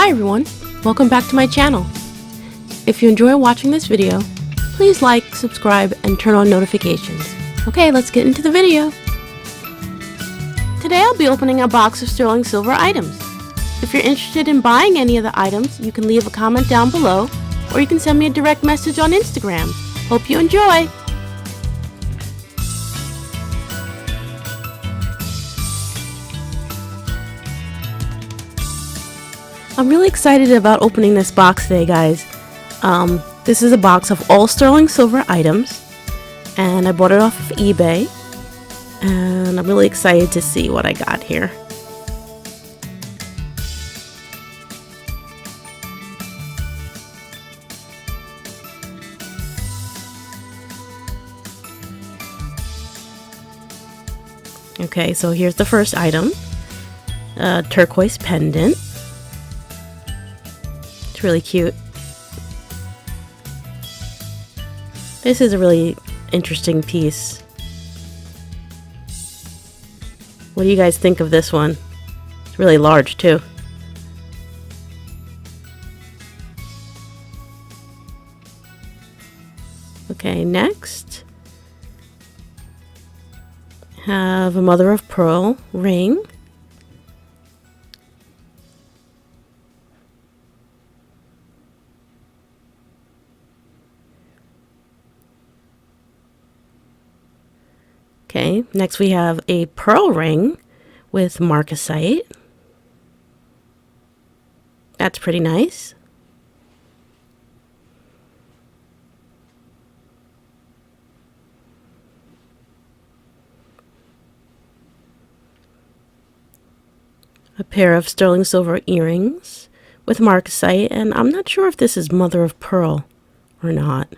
Hi everyone, welcome back to my channel. If you enjoy watching this video, please like, subscribe, and turn on notifications. Okay, let's get into the video. Today I'll be opening a box of sterling silver items. If you're interested in buying any of the items, you can leave a comment down below, or you can send me a direct message on Instagram. Hope you enjoy! I'm really excited about opening this box today, guys. This is a box of all sterling silver items, and I bought it off of eBay, and I'm really excited to see what I got here. Okay, so here's the first item, a turquoise pendant. It's really cute. This is a really interesting piece. What do you guys think of this one? It's really large too. Okay, next have a mother of pearl ring. Okay, next we have a pearl ring with marcasite. That's pretty nice. A pair of sterling silver earrings with marcasite, and I'm not sure if this is mother of pearl or not.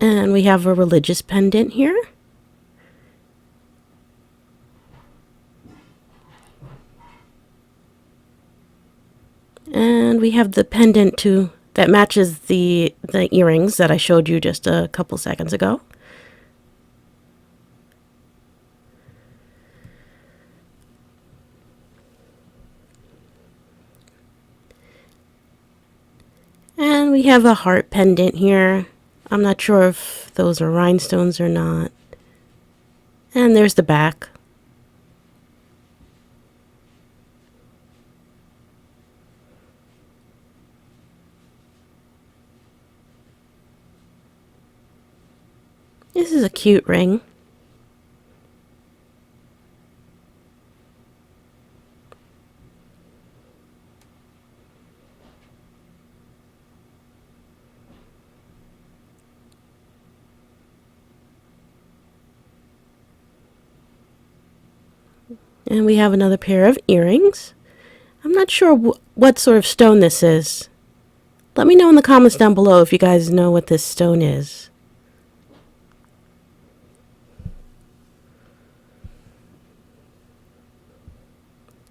And we have a religious pendant here. And we have the pendant that matches the earrings that I showed you just a couple seconds ago. And we have a heart pendant here. I'm not sure if those are rhinestones or not. And there's the back. This is a cute ring. And we have another pair of earrings. I'm not sure what sort of stone this is. Let me know in the comments down below if you guys know what this stone is.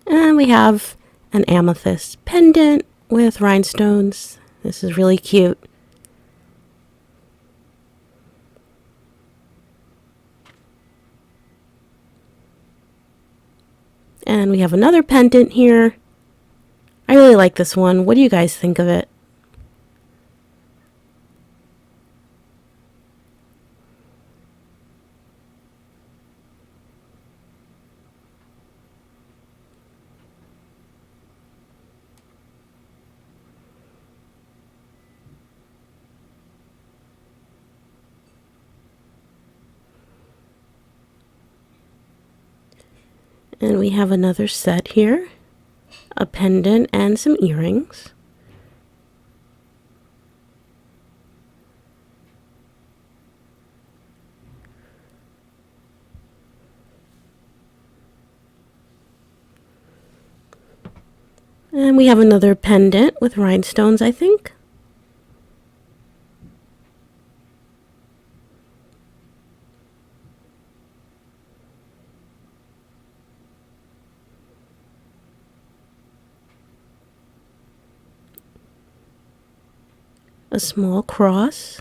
And we have an amethyst pendant with rhinestones. This is really cute. And we have another pendant here. I really like this one. What do you guys think of it? And we have another set here, a pendant and some earrings. And we have another pendant with rhinestones, I think. A small cross.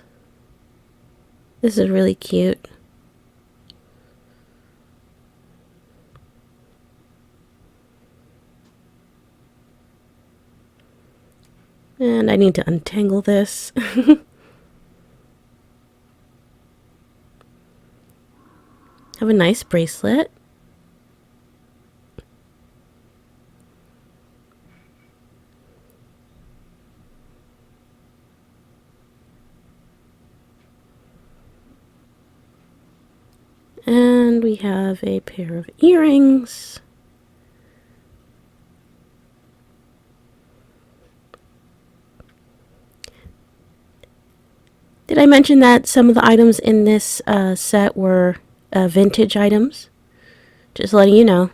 This is really cute. And I need to untangle this. Have a nice bracelet. And we have a pair of earrings. Did I mention that some of the items in this set were vintage items? Just letting you know.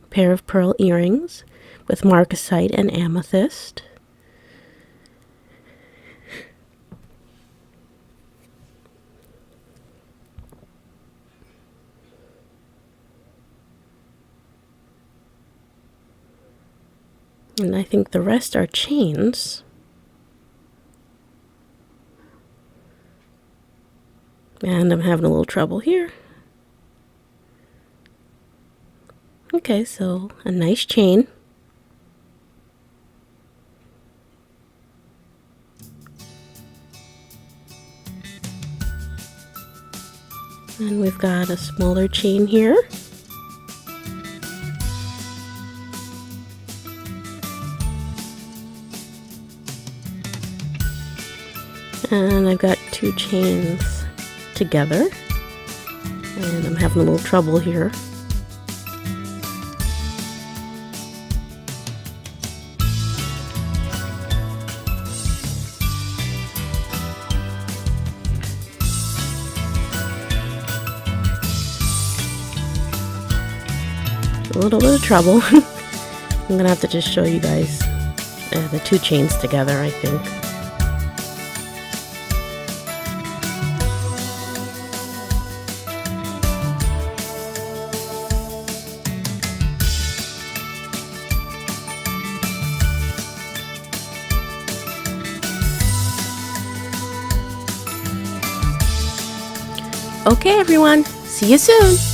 Pair of pearl earrings with marcasite and amethyst. And I think the rest are chains. And I'm having a little trouble here. Okay, so a nice chain. And we've got a smaller chain here. And I've got two chains together. And I'm having a little trouble here. A little bit of trouble. I'm gonna have to just show you guys the two chains together, I think. Okay, everyone, see you soon.